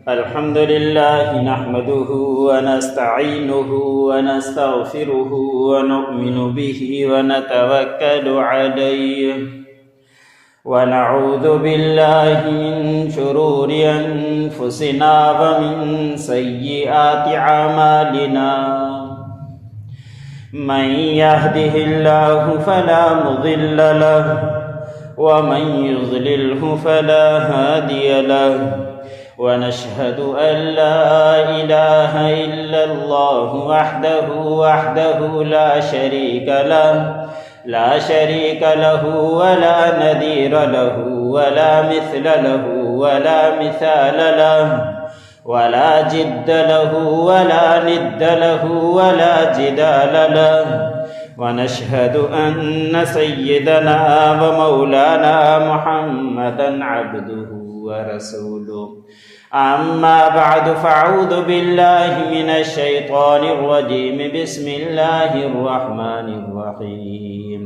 الحمد لله نحمده ونستعينه ونستغفره ونؤمن به ونتوكل عليه ونعوذ بالله من شرور أنفسنا ومن سيئات أعمالنا من يهده الله فلا مضل له ومن يضلله فلا هادي له ونشهد أن لا إله إلا الله وحده لا شريك له ولا نذير له ولا مثل له ولا مثال له ولا جد له ولا ند له ولا جدال له ونشهد أن سيدنا ومولانا محمدا عبده ورسوله أما بعد فأعوذ بالله من الشيطان الرجيم بسم الله الرحمن الرحيم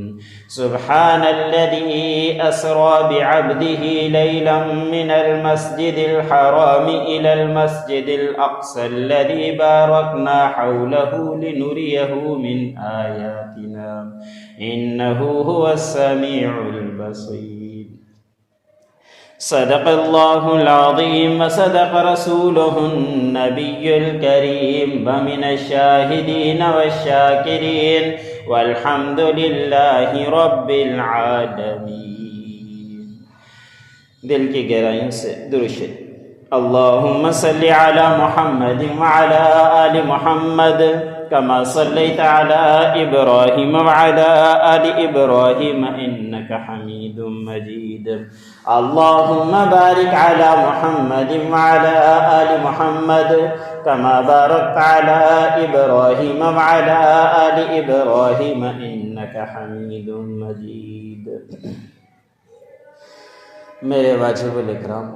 سبحان الذي أسرى بعبده ليلا من المسجد الحرام إلى المسجد الأقصى الذي باركنا حوله لنريه من آياتنا إنه هو السميع البصير صدق الله العظيم وصدق رسوله النبي الكريم ومن الشاهدين والشاكرين والحمد لله رب العالمين. دل کی گہرائیوں سے درود شریف. اللهم صل على محمد وعلى آل محمد كما صليت على إبراهيم وعلى آل إبراهيم إنك حميد مجيد. اللهم بارك على محمد وعلى آل محمد كما باركت على إبراهيم وعلى آل إبراهيم إنك حميد مجيد. میرے واجب الاکرام،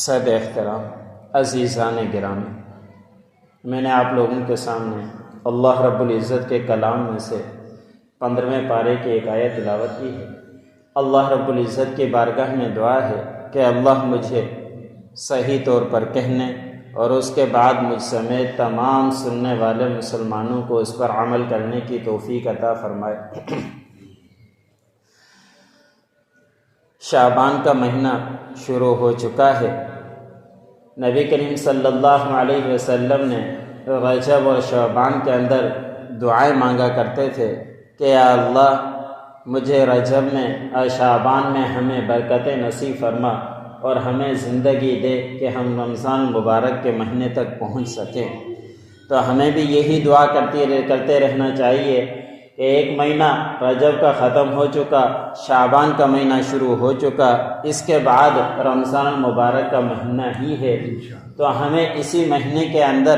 صد احترام عزیزان گرامی، میں نے آپ لوگوں کے سامنے اللہ رب العزت کے کلام میں سے 15ویں پارے کی ایک آیت تلاوت کی ہے. اللہ رب العزت کی بارگاہ میں دعا ہے کہ اللہ مجھے صحیح طور پر کہنے اور اس کے بعد مجھ سمیت تمام سننے والے مسلمانوں کو اس پر عمل کرنے کی توفیق عطا فرمائے. شعبان کا مہینہ شروع ہو چکا ہے. نبی کریم صلی اللہ علیہ وسلم نے رجب اور شعبان کے اندر دعائیں مانگا کرتے تھے کہ یا اللہ مجھے رجب میں اور شعبان میں ہمیں برکتیں نصیب فرما اور ہمیں زندگی دے کہ ہم رمضان مبارک کے مہینے تک پہنچ سکیں. تو ہمیں بھی یہی دعا کرتے رہنا چاہیے کہ ایک مہینہ رجب کا ختم ہو چکا، شعبان کا مہینہ شروع ہو چکا، اس کے بعد رمضان مبارک کا مہینہ ہی ہے. تو ہمیں اسی مہینے کے اندر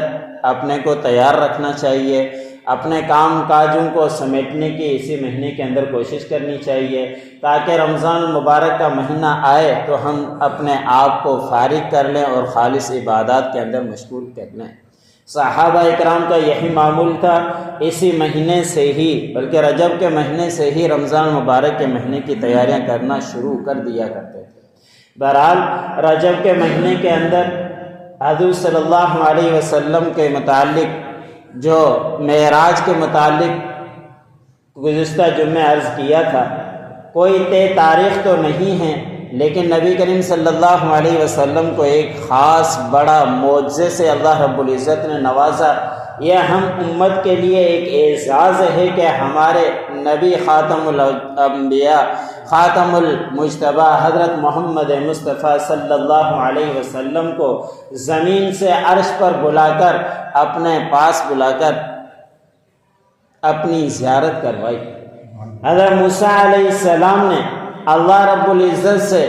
اپنے کو تیار رکھنا چاہیے، اپنے کام کاجوں کو سمیٹنے کی اسی مہینے کے اندر کوشش کرنی چاہیے تاکہ رمضان مبارک کا مہینہ آئے تو ہم اپنے آپ کو فارغ کر لیں اور خالص عبادات کے اندر مشغول کر لیں. صحابہ اکرام کا یہی معمول تھا، اسی مہینے سے ہی بلکہ رجب کے مہینے سے ہی رمضان مبارک کے مہینے کی تیاریاں کرنا شروع کر دیا کرتے تھے. بہرحال رجب کے مہینے کے اندر حضور صلی اللہ علیہ وسلم کے متعلق جو معراج کے متعلق گزشتہ جمعے عرض کیا تھا، کوئی طے تاریخ تو نہیں ہے لیکن نبی کریم صلی اللہ علیہ وسلم کو ایک خاص بڑا معجزے سے اللہ رب العزت نے نوازا. یہ ہم امت کے لیے ایک اعزاز ہے کہ ہمارے نبی خاتم الانبیاء خاتم المجتبی حضرت محمد مصطفیٰ صلی اللہ علیہ وسلم کو زمین سے عرش پر بلا کر اپنے پاس بلا کر اپنی زیارت کروائی. حضرت موسیٰ علیہ السلام نے اللہ رب العزت سے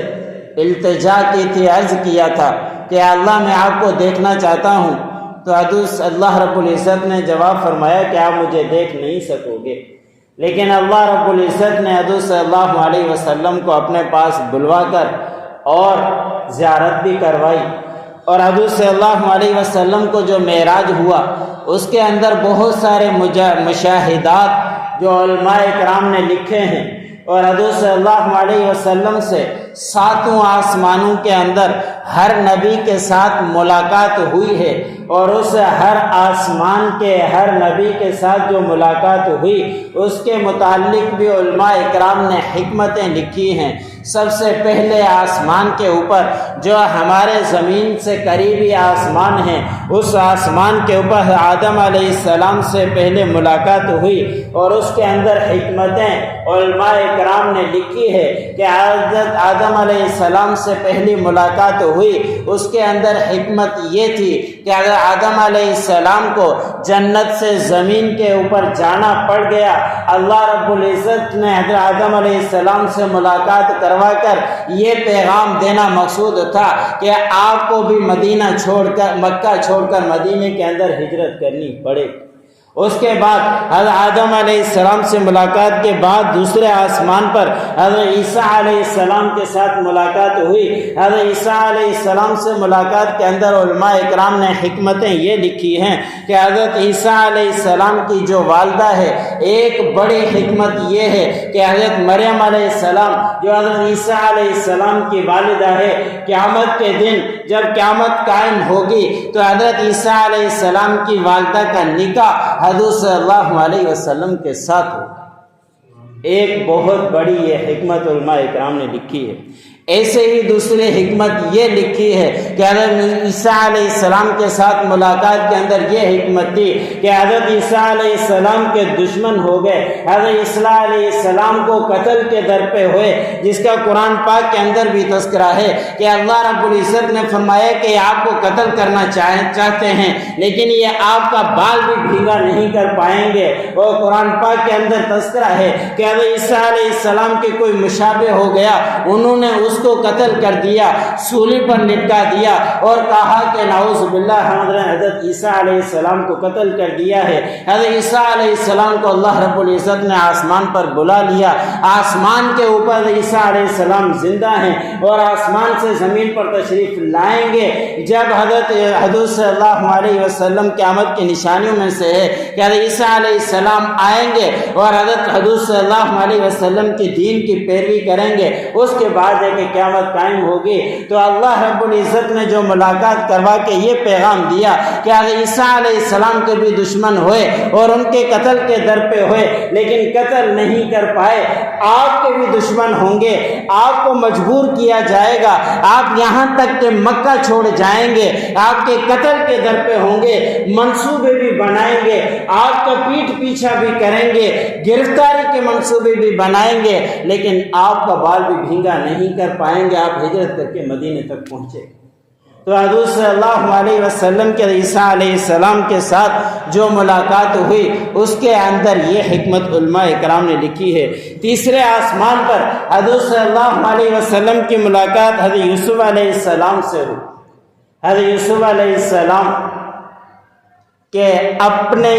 التجا کی تھی، عرض کیا تھا کہ اللہ میں آپ کو دیکھنا چاہتا ہوں. تو اللہ رب العزت نے جواب فرمایا کہ آپ مجھے دیکھ نہیں سکو گے. لیکن اللہ رب العزت نے حضور صلی اللہ علیہ وسلم کو اپنے پاس بلوا کر اور زیارت بھی کروائی. اور حضور صلی اللہ علیہ وسلم کو جو معراج ہوا اس کے اندر بہت سارے مشاہدات جو علماء کرام نے لکھے ہیں اور حضور صلی اللہ علیہ وسلم سے ساتوں آسمانوں کے اندر ہر نبی کے ساتھ ملاقات ہوئی ہے، اور اس ہر آسمان کے ہر نبی کے ساتھ جو ملاقات ہوئی اس کے متعلق بھی علماء اکرام نے حکمتیں لکھی ہیں۔ سب سے پہلے آسمان کے اوپر جو ہمارے زمین سے قریبی آسمان ہے، اس آسمان کے اوپر آدم علیہ السلام سے پہلے ملاقات ہوئی، اور اس کے اندر حکمتیں علماء اکرام نے لکھی ہے کہ حضرت آدم علیہ السلام سے پہلی ملاقات ہوئی، اس کے اندر حکمت یہ تھی کہ اگر آدم علیہ السلام کو جنت سے زمین کے اوپر جانا پڑ گیا، اللہ رب العزت نے حضرت آدم علیہ السلام سے ملاقات کروا کر یہ پیغام دینا مقصود تھا کہ آپ کو بھی مدینہ چھوڑ کر، مکہ چھوڑ کر مدینے کے اندر ہجرت کرنی پڑے۔ اس کے بعد حضرت آدم علیہ السلام سے ملاقات کے بعد دوسرے آسمان پر حضرت عیسیٰ علیہ السلام کے ساتھ ملاقات ہوئی۔ حضرت عیسیٰ علیہ السلام سے ملاقات کے اندر علماء اکرام نے حکمتیں یہ لکھی ہیں کہ حضرت عیسیٰ علیہ السلام کی جو والدہ ہے، ایک بڑی حکمت یہ ہے کہ حضرت مریم علیہ السلام جو حضرت عیسیٰ علیہ السلام کی والدہ ہے، قیامت کے دن جب قیامت قائم ہوگی تو حضرت عیسیٰ علیہ السلام کی والدہ کا نکاح حضور صلی اللہ علیہ وسلم کے ساتھ ہوگا۔ ایک بہت بڑی یہ حکمت علماء اکرام نے لکھی ہے۔ ایسے ہی دوسری حکمت یہ لکھی ہے کہ حضرت عیسیٰ علیہ السلام کے ساتھ ملاقات کے اندر یہ حکمت تھی کہ حضرت عیسیٰ علیہ السلام کے دشمن ہو گئے، حضرت عیسیٰ علیہ السلام کو قتل کے در پہ ہوئے، جس کا قرآن پاک کے اندر بھی تذکرہ ہے کہ اللہ رب العزت نے فرمایا کہ آپ کو قتل کرنا چاہتے ہیں لیکن یہ آپ کا بال بھی بھیگا نہیں کر پائیں گے۔ اور قرآن پاک کے اندر تذکرہ ہے کہ حضرت عیسیٰ علیہ السلام کے کوئی مشابہ ہو گیا، انہوں نے اس کو قتل کر دیا، سولی پر لٹکا دیا اور کہا کہ نعوذ باللہ ہم نے حضرت عیسیٰ علیہ السلام کو قتل کر دیا ہے۔ حضرت عیسیٰ علیہ السلام کو اللہ رب العزت نے آسمان پر بلا لیا، آسمان کے اوپر عیسیٰ علیہ السلام زندہ ہیں اور آسمان سے زمین پر تشریف لائیں گے۔ جب حضرت حضور صلی اللہ علیہ وسلم قیامت کی نشانیوں میں سے ہے کہ حضرت عیسیٰ علیہ السلام آئیں گے اور حضرت حضور صلی اللہ علیہ وسلم کی دین کی پیروی کریں گے، اس کے بعد ہے کہ قیامت قائم ہوگی۔ تو اللہ رب العزت نے جو ملاقات کروا کے یہ پیغام دیا کہ حضرت عیسیٰ علیہ السلام کے بھی دشمن ہوئے اور ان کے قتل کے در پہ ہوئے لیکن قتل نہیں کر پائے، آپ کے بھی دشمن ہوں گے، آپ کو مجبور کیا جائے گا، آپ یہاں تک کہ مکہ چھوڑ جائیں گے، آپ کے قتل کے در پہ ہوں گے، منصوبے بھی بنائیں گے، آپ کا پیٹ پیچھا بھی کریں گے، گرفتاری کے منصوبے بھی بنائیں گے، لیکن آپ کا بال بھی بھینگا نہیں کر پائیں گے، آپ ہجرت کر کے مدینے تک پہنچے۔ تو حضور صلی اللہ علیہ وسلم کے عیسیٰ علیہ السلام کے ساتھ جو ملاقات ہوئی اس کے اندر یہ حکمت علماء اکرام نے لکھی ہے۔ تیسرے آسمان پر حضور صلی اللہ علیہ وسلم کی ملاقات حضرت یوسف علیہ السلام سے ہوئی۔ حضرت یوسف علیہ السلام کے اپنوں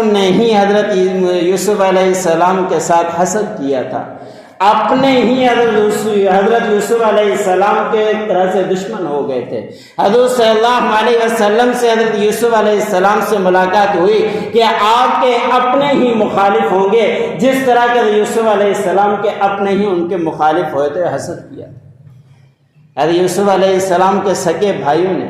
نے ہی حضرت یوسف علیہ السلام کے ساتھ حسد کیا تھا، اپنے ہی حضرت یوسف علیہ السلام کے ایک طرح سے دشمن ہو گئے تھے۔ حضرت صلی اللہ علیہ وسلم سے حضرت یوسف علیہ السلام سے ملاقات ہوئی کہ آپ کے اپنے ہی مخالف ہوں گے، جس طرح کہ یوسف علیہ السلام کے اپنے ہی ان کے مخالف ہوئے تھے، حسد کیا۔ حضرت یوسف علیہ السلام کے سگے بھائیوں نے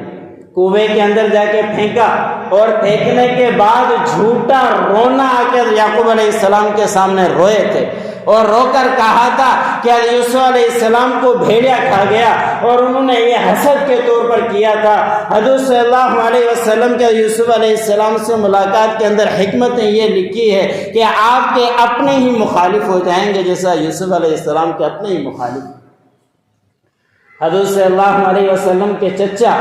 کنویں کے اندر جا کے پھینکا اور پھینکنے کے بعد جھوٹا رونا آ کر یعقوب علیہ السلام کے سامنے روئے تھے اور رو کر کہا تھا کہ یوسف علیہ السلام کو بھیڑیا کھا گیا، اور انہوں نے یہ حسد کے طور پر کیا تھا۔ حضرت صلی اللہ علیہ وسلم کے یوسف علیہ السلام سے ملاقات کے اندر حکمت نے یہ لکھی ہے کہ آپ کے اپنے ہی مخالف ہو جائیں گے، جیسا یوسف علیہ السلام کے اپنے ہی مخالف۔ حضرت صلی اللہ علیہ وسلم کے چچا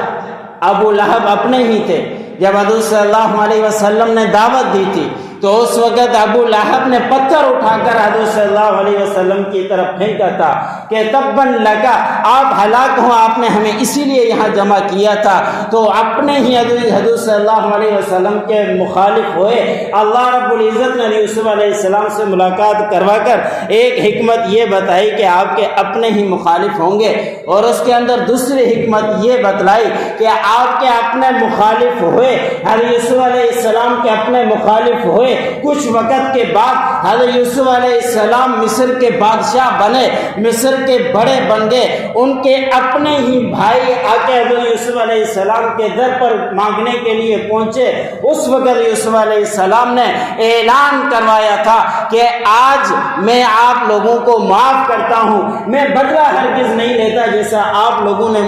ابو لہب اپنے ہی تھے۔ جب حضرت صلی اللہ علیہ وسلم نے دعوت دی تھی تو اس وقت ابو لہب نے پتھر اٹھا کر حضرت صلی اللہ علیہ وسلم کی طرف پھینکا تھا کہ تباً لگا، آپ ہلاک ہوں، آپ نے ہمیں اسی لیے یہاں جمع کیا تھا۔ تو اپنے ہی حضرت صلی اللہ علیہ وسلم کے مخالف ہوئے۔ اللہ رب العزت نے یوسف علیہ السلام سے ملاقات کروا کر ایک حکمت یہ بتائی کہ آپ کے اپنے ہی مخالف ہوں گے، اور اس کے اندر دوسری حکمت یہ بتلائی کہ آپ کے اپنے مخالف ہوئے، حضرت یوسف علیہ السلام کے اپنے مخالف ہوئے، کچھ وقت کے بعد حضرت یوسف علیہ السلام مصر کے بادشاہ بنے، مصر کے بڑے بن گئے، ان کے اپنے ہی بھائی آ کے حضرت یوسف علیہ السلام کے در پر مانگنے کے لیے پہنچے۔ اس وقت یوسف علیہ السلام نے اعلان کروایا تھا کہ آج میں آپ لوگوں کو معاف کرتا ہوں، میں بدلہ ہرگز نہیں لیتا جیسا آپ لوگوں نے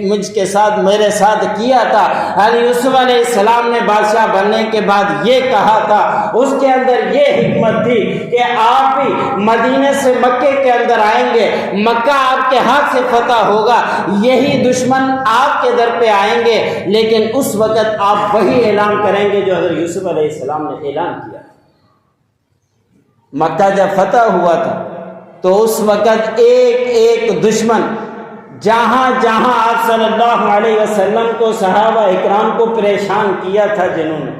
مجھ کے ساتھ میرے ساتھ کیا تھا۔ حضرت یوسف علیہ السلام نے بادشاہ بننے کے بعد یہ کہا تھا، اس کے اندر یہ حکمت تھی کہ آپ بھی مدینے سے مکے کے اندر آئیں گے، مکہ آپ کے ہاتھ سے فتح ہوگا، یہی دشمن آپ کے در پہ آئیں گے، لیکن اس وقت آپ وہی اعلان کریں گے جو حضرت یوسف علیہ السلام نے اعلان کیا۔ مکہ جب فتح ہوا تھا تو اس وقت ایک ایک دشمن جہاں جہاں آپ صلی اللہ علیہ وسلم کو صحابہ اکرام کو پریشان کیا تھا جنہوں نے،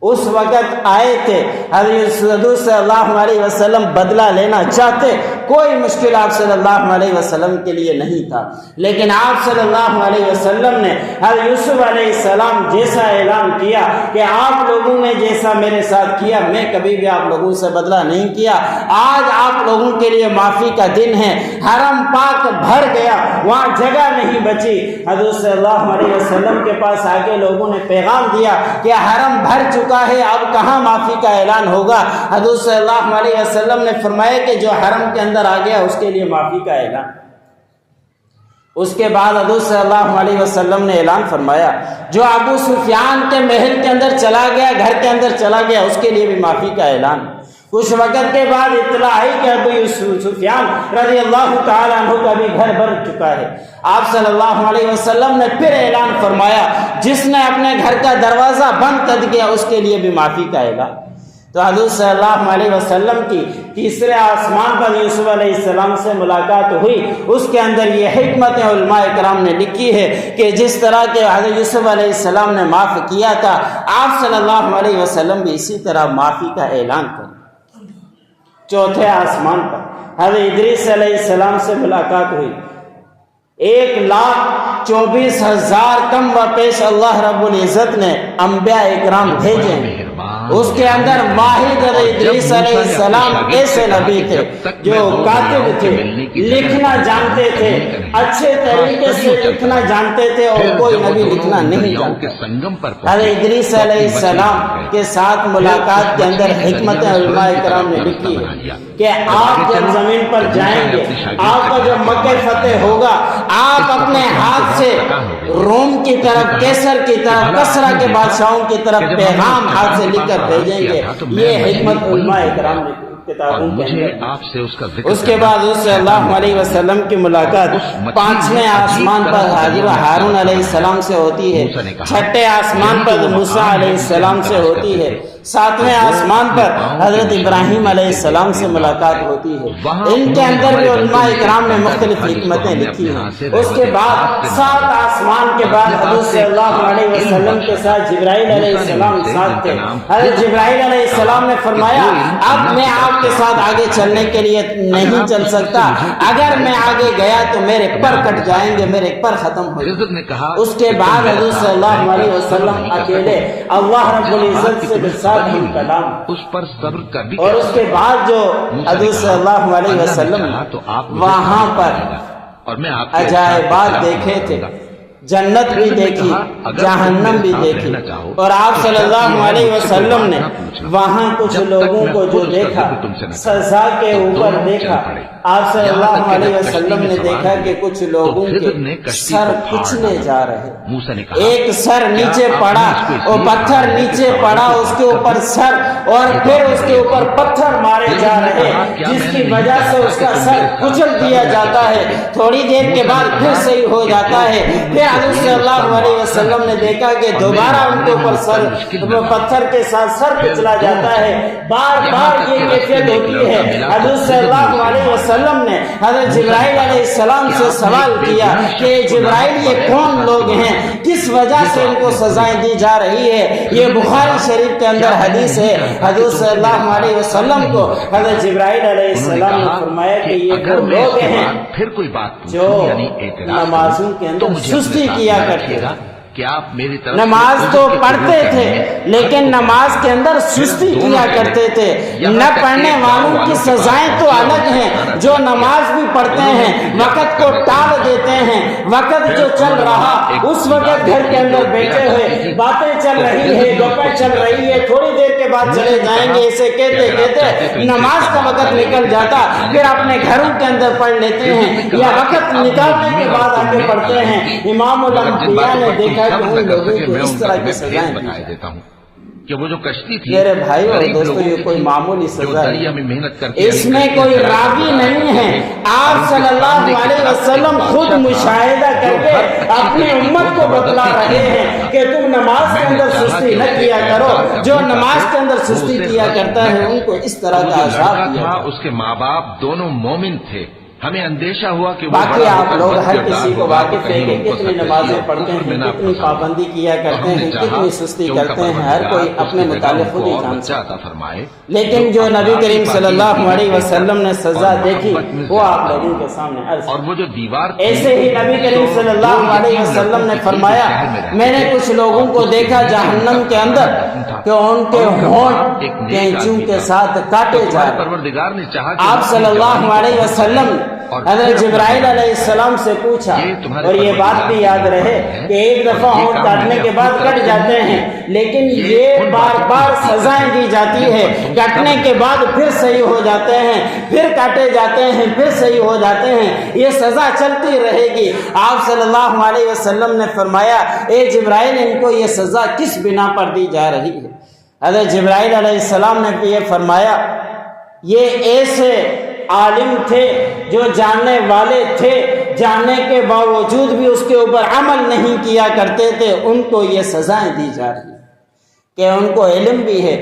اس وقت آئے تھے۔ حضرت صلی اللہ علیہ وسلم بدلہ لینا چاہتے، کوئی مشکل آپ صلی اللہ علیہ وسلم کے لیے نہیں تھا، لیکن آپ صلی اللہ علیہ وسلم نے حضرت یوسف علیہ السلام جیسا اعلان کیا کہ آپ لوگوں نے جیسا میرے ساتھ کیا میں کبھی بھی آپ لوگوں سے بدلہ نہیں کیا، آج آپ لوگوں کے لیے معافی کا دن ہے۔ حرم پاک بھر گیا، وہاں جگہ نہیں بچی۔ حضرت صلی اللہ علیہ وسلم کے پاس آگے لوگوں نے پیغام دیا کہ حرم بھر چکا ہے، اب کہاں معافی کا اعلان ہوگا؟ حضرت صلی اللہ علیہ وسلم نے فرمایا کہ جو حرم کے اندر آ گیا اس کے لیے معافی کا اعلان۔ اس کے بعد حضرت صلی اللہ علیہ وسلم نے اعلان فرمایا جو ابو سفیان کے محل کے اندر چلا گیا، گھر کے اندر چلا گیا، اس کے لیے بھی معافی کا اعلان۔ کچھ وقت کے بعد اطلاع آئی کہ ابو سفیان رضی اللہ تعالیٰ عنہ کا بھی گھر بھر چکا ہے۔ آپ صلی اللہ علیہ وسلم نے پھر اعلان فرمایا جس نے اپنے گھر کا دروازہ بند کر دیا اس کے لیے بھی معافی کا اعلان۔ تو حضرت صلی اللہ علیہ وسلم کی تیسرے آسمان پر یوسف علیہ السلام سے ملاقات ہوئی، اس کے اندر یہ حکمت علماء کرام نے لکھی ہے کہ جس طرح کے حضرت یوسف علیہ السلام نے معاف کیا تھا، آپ صلی اللہ علیہ وسلم بھی اسی طرح معافی کا اعلان کریں۔ چوتھے آسمان پر حضرت ادریس علیہ السلام سے ملاقات ہوئی، 1,24,000 کم و پیش اللہ رب العزت نے انبیاء اکرام بھیجے، اس کے اندر واحد حضرت ادریس علیہ السلام ایسے نبی تھے جو کاتب تھے، لکھنا جانتے تھے، اچھے طریقے سے لکھنا جانتے تھے، اور کوئی نبی لکھنا نہیں جانتا۔ حضرت ادریس علیہ السلام کے ساتھ ملاقات کے اندر حکمت علماء کرام نے لکھی ہے کہ آپ جب زمین پر جائیں گے، آپ کا جب مکہ فتح ہوگا، آپ اپنے ہاتھ سے روم کی طرف، کیسر کی طرف، کسرا کے بادشاہوں کی طرف پیغام ہاتھ سے لکھ کر بھیجیں گے۔ یہ حکمت علماء کرام نے کتابوں کے اندر۔ اس کے بعد صلی اللہ علیہ وسلم کی ملاقات 5ویں آسمان پر حضرت ہارون علیہ السلام سے ہوتی ہے، 6ٹھے آسمان پر موسیٰ علیہ السلام سے ہوتی ہے، 7ویں آسمان پر حضرت ابراہیم علیہ السلام سے ملاقات ہوتی ہے۔ ان کے اندر بھی علماء کرام نے مختلف حکمتیں لکھی ہیں۔ اس کے بعد 7 آسمان کے بعد حضرت صلی اللہ علیہ وسلم کے ساتھ جبرائیل علیہ السلام ساتھ تھے۔ حضرت جبرائیل علیہ السلام نے فرمایا اب میں آپ کے ساتھ آگے چلنے کے لیے نہیں چل سکتا، اگر میں آگے گیا تو میرے پر کٹ جائیں گے، میرے پر ختم ہو جائیں گے۔ اس کے بعد حضرت صلی اللہ علیہ وسلم اکیلے اللہ رب العزت سے کلام، اور اس کے بعد جو حضرت صلی اللہ علیہ وسلم وہاں پر عجائبات دیکھے تھے، جنت بھی دیکھی، جہنم بھی دیکھی، اور آپ صلی اللہ علیہ وسلم نے وہاں کچھ لوگوں کو جو دیکھا، سزا کے اوپر دیکھا، آپ صلی اللہ علیہ وسلم نے دیکھا کہ کچھ لوگوں کے سر کچلے جا رہے، ایک سر نیچے پڑا اور پتھر نیچے پڑا، اس کے اوپر سر، اور پھر اس کے اوپر پتھر مارے جا رہے، جس کی وجہ سے اس کا سر کچل دیا جاتا ہے، تھوڑی دیر کے بعد پھر صحیح ہو جاتا ہے۔ پھر حضرت صلی اللہ علیہ وسلم نے دیکھا کہ دوبارہ ان کے اوپر سر پتھر کے ساتھ سر کچلا جاتا ہے، بار بار یہ کیفیت ہوتی ہے۔ حضرت صلی اللہ علیہ وسلم نے حضرت جبرائیل علیہ السلام سے سوال کیا کہ جبرائیل یہ کون لوگ ہیں، کس وجہ سے ان کو سزائیں دی جا رہی ہے؟ یہ بخاری شریف کے اندر حدیث ہے۔ حضرت صلی اللہ علیہ وسلم کو حضرت جبرائیل علیہ السلام نے فرمایا کہ یہ وہ لوگ ہیں جو نمازوں کے اندر سستی کیا کرتے، کہ آپ میری طرف نماز تو پڑھتے تھے لیکن نماز کے اندر سستی کیا کرتے تھے۔ نہ پڑھنے والوں کی سزائیں تو الگ ہیں، جو نماز بھی پڑھتے ہیں وقت کو ٹال دیتے ہیں، وقت جو چل رہا اس وقت گھر کے اندر بیٹھے ہوئے باتیں چل رہی ہے، گپیں چل رہی ہے، تھوڑی دیر کے بعد چلے جائیں گے، اسے کہتے کہتے نماز کا وقت نکل جاتا، پھر اپنے گھروں کے اندر پڑھ لیتے ہیں یا وقت نکالنے کے بعد آ کے پڑھتے ہیں۔ امام الانبیاء نے دیکھا کہ ان لوگوں کو اس طرح کی سزائیں بتا دیتا ہوں کہ وہ جو کشتی تھی میرے بھائی اور دوستو، یہ کوئی معمولی سزا ہے، میں محنت کرتے اس میں کوئی راوی نہیں ہے۔ آپ صلی اللہ علیہ وسلم خود مشاہدہ کر کے اپنی امت کو بتلا رہے ہیں کہ تم نماز کے اندر سستی نہ کیا کرو، جو نماز کے اندر سستی کیا کرتا ہے ان کو اس طرح کا عذاب دیا تھا۔ جائے۔ اس کے ماں باپ دونوں مومن تھے، ہمیں اندیشہ ہوا کہ باقی آپ لوگ ہر کسی کو واقف ہے کہ کتنی نمازیں پڑھتے ہیں، کتنی پابندی کیا کرتے ہیں، کتنی سستی کرتے ہیں، ہر کوئی اپنے متعلق خود ہی جان سکتا ہے۔ لیکن جو نبی کریم صلی اللہ علیہ وسلم نے سزا دیکھی وہ آپ لوگوں کے سامنے عرض، اور وہ جو دیوار ایسے ہی نبی کریم صلی اللہ علیہ وسلم نے فرمایا میں نے کچھ لوگوں کو دیکھا جہنم کے اندر کہ ان کے ہونٹ کینچوں کے ساتھ کاٹے جا رہے۔ پروردگار نے چاہا آپ صلی اللہ علیہ وسلم حضرت جبرائیل علیہ السلام سے پوچھا، اور یہ بات بھی یاد رہے کہ ایک دفعہ ہونٹ کاٹنے کے بعد کٹ جاتے ہیں، لیکن یہ بار بار سزائیں دی جاتی ہے، کٹنے کے بعد پھر صحیح ہو جاتے ہیں، پھر کاٹے جاتے ہیں، پھر صحیح ہو جاتے ہیں، یہ سزا چلتی رہے گی۔ آپ صلی اللہ علیہ وسلم نے فرمایا اے جبرائیل ان کو یہ سزا کس بنا پر دی جا رہی ہے؟ حضرت جبرائیل علیہ السلام نے یہ فرمایا یہ ایسے عالم تھے جو جاننے والے تھے، جاننے کے باوجود بھی اس کے اوپر عمل نہیں کیا کرتے تھے، ان کو یہ سزائیں دی جا رہی ہیں کہ ان کو علم بھی ہے،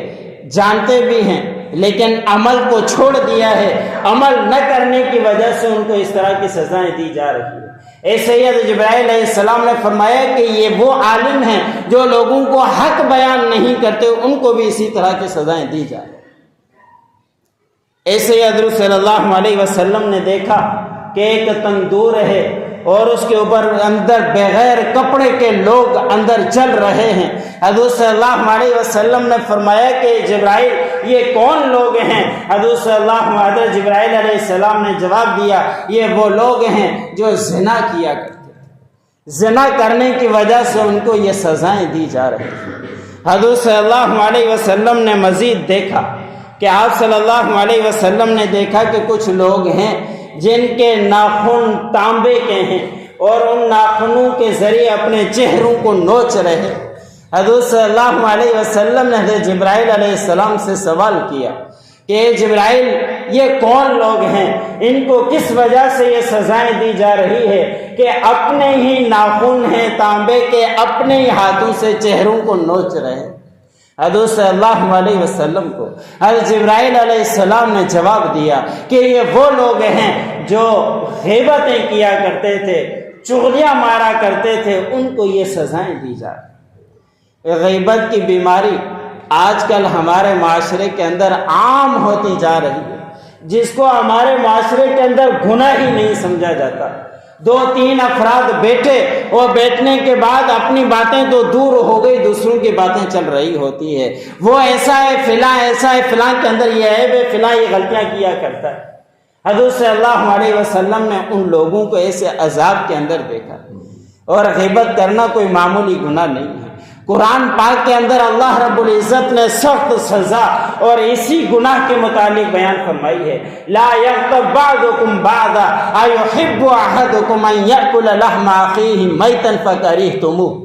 جانتے بھی ہیں، لیکن عمل کو چھوڑ دیا ہے، عمل نہ کرنے کی وجہ سے ان کو اس طرح کی سزائیں دی جا رہی ہیں۔ ایسے ہی حضرت جبرائیل علیہ السلام نے فرمایا کہ یہ وہ عالم ہیں جو لوگوں کو حق بیان نہیں کرتے، ان کو بھی اسی طرح کی سزائیں دی جا رہی ہیں۔ ایسے ہی حضرت صلی اللہ علیہ وسلم نے دیکھا کہ ایک تندور ہے اور اس کے اوپر اندر بغیر کپڑے کے لوگ اندر چل رہے ہیں۔ حضرت صلی اللہ علیہ وسلم نے فرمایا کہ جبرائیل یہ کون لوگ ہیں؟ حضرت جبرائیل علیہ السلام نے جواب دیا یہ وہ لوگ ہیں جو زنا کیا کرتے تھے، زنا کرنے کی وجہ سے ان کو یہ سزائیں دی جا رہی ہیں۔ حضرت صلی اللہ علیہ وسلم نے مزید دیکھا کہ آپ صلی اللہ علیہ وسلم نے دیکھا کہ کچھ لوگ ہیں جن کے ناخن تانبے کے ہیں اور ان ناخنوں کے ذریعے اپنے چہروں کو نوچ رہے۔ حضرت صلی اللہ علیہ وسلم نے حضرت جبرائیل علیہ السلام سے سوال کیا کہ اے جبرائیل یہ کون لوگ ہیں، ان کو کس وجہ سے یہ سزائیں دی جا رہی ہے کہ اپنے ہی ناخن ہیں تانبے کے، اپنے ہی ہاتھوں سے چہروں کو نوچ رہے ہیں۔ حضرت صلی اللہ علیہ وسلم کو حضرت جبرائیل علیہ السلام نے جواب دیا کہ یہ وہ لوگ ہیں جو غیبتیں کیا کرتے تھے، چغلیاں مارا کرتے تھے، ان کو یہ سزائیں دی جا رہی۔ غیبت کی بیماری آج کل ہمارے معاشرے کے اندر عام ہوتی جا رہی ہے، جس کو ہمارے معاشرے کے اندر گناہ ہی نہیں سمجھا جاتا۔ 2-3 افراد بیٹھے اور بیٹھنے کے بعد اپنی باتیں تو دور ہو گئی، دوسروں کی باتیں چل رہی ہوتی ہے، وہ ایسا ہے فلاں ایسا ہے، فلاں کے اندر یہ ہے، فلاں یہ غلطیاں کیا کرتا ہے۔ حضرت صلی اللہ علیہ وسلم نے ان لوگوں کو ایسے عذاب کے اندر دیکھا، اور غیبت کرنا کوئی معمولی گناہ نہیں ہے۔ قرآن پاک کے اندر اللہ رب العزت نے سخت سزا اور اسی گناہ کے متعلق بیان فرمائی ہے، لا یغتب بعضکم بعضا ایحب احدکم ان یأکل لحم اخیہ میتا فکرہتموہ۔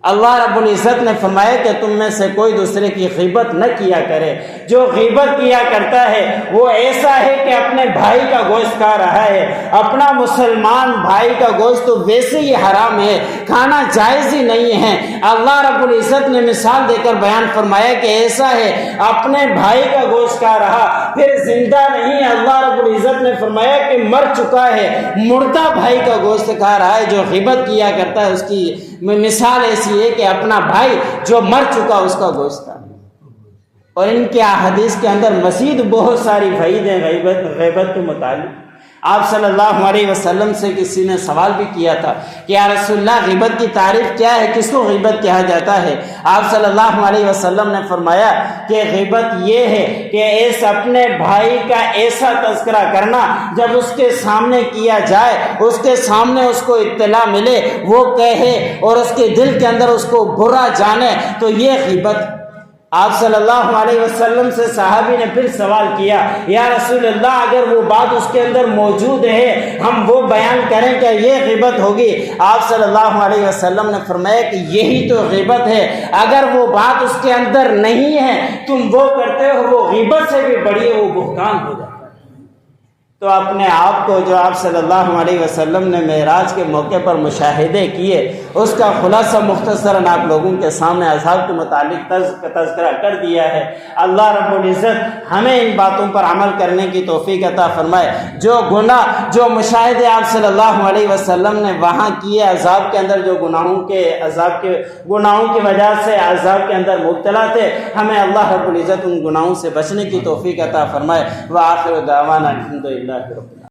اللہ رب العزت نے فرمایا کہ تم میں سے کوئی دوسرے کی غیبت نہ کیا کرے، جو غیبت کیا کرتا ہے وہ ایسا ہے کہ اپنے بھائی کا گوشت کھا رہا ہے، اپنا مسلمان بھائی کا گوشت تو ویسے ہی حرام ہے، کھانا جائز ہی نہیں ہے۔ اللہ رب العزت نے مثال دے کر بیان فرمایا کہ ایسا ہے اپنے بھائی کا گوشت کھا رہا پھر زندہ نہیں، اللہ رب العزت نے فرمایا کہ مر چکا ہے، مردہ بھائی کا گوشت کھا رہا ہے۔ جو غیبت کیا کرتا ہے اس کی مثال ایسی ہے کہ اپنا بھائی جو مر چکا اس کا گوشت تھا۔ اور ان کے احادیث کے اندر مزید بہت ساری وعید ہیں غیبت کے متعلق۔ آپ صلی اللہ علیہ وسلم سے کسی نے سوال بھی کیا تھا کہ یا رسول اللہ غیبت کی تعریف کیا ہے، کس کو غیبت کہا جاتا ہے؟ آپ صلی اللہ علیہ وسلم نے فرمایا کہ غیبت یہ ہے کہ اس اپنے بھائی کا ایسا تذکرہ کرنا جب اس کے سامنے کیا جائے، اس کے سامنے اس کو اطلاع ملے، وہ کہے اور اس کے دل کے اندر اس کو برا جانے، تو یہ غیبت۔ آپ صلی اللہ علیہ وسلم سے صحابی نے پھر سوال کیا یا رسول اللہ اگر وہ بات اس کے اندر موجود ہے ہم وہ بیان کریں کہ یہ غیبت ہوگی؟ آپ صلی اللہ علیہ وسلم نے فرمایا کہ یہی تو غیبت ہے، اگر وہ بات اس کے اندر نہیں ہے تم وہ کرتے ہو، وہ غیبت سے بھی بڑی ہے، وہ بہتان ہو جاتا ہے۔ تو اپنے آپ کو جو آپ صلی اللہ علیہ وسلم نے معراج کے موقع پر مشاہدے کیے، اس کا خلاصہ مختصراً آپ لوگوں کے سامنے عذاب کے متعلق تذکرہ کر دیا ہے۔ اللہ رب العزت ہمیں ان باتوں پر عمل کرنے کی توفیق عطا فرمائے۔ جو گناہ، جو مشاہدے آپ صلی اللہ علیہ وسلم نے وہاں کیے عذاب کے اندر، جو گناہوں کی وجہ سے عذاب کے اندر مبتلا تھے، ہمیں اللہ رب العزت ان گناہوں سے بچنے کی توفیق عطا فرمائے۔ وآخر دعوانا الحمدللہ رب العالمین۔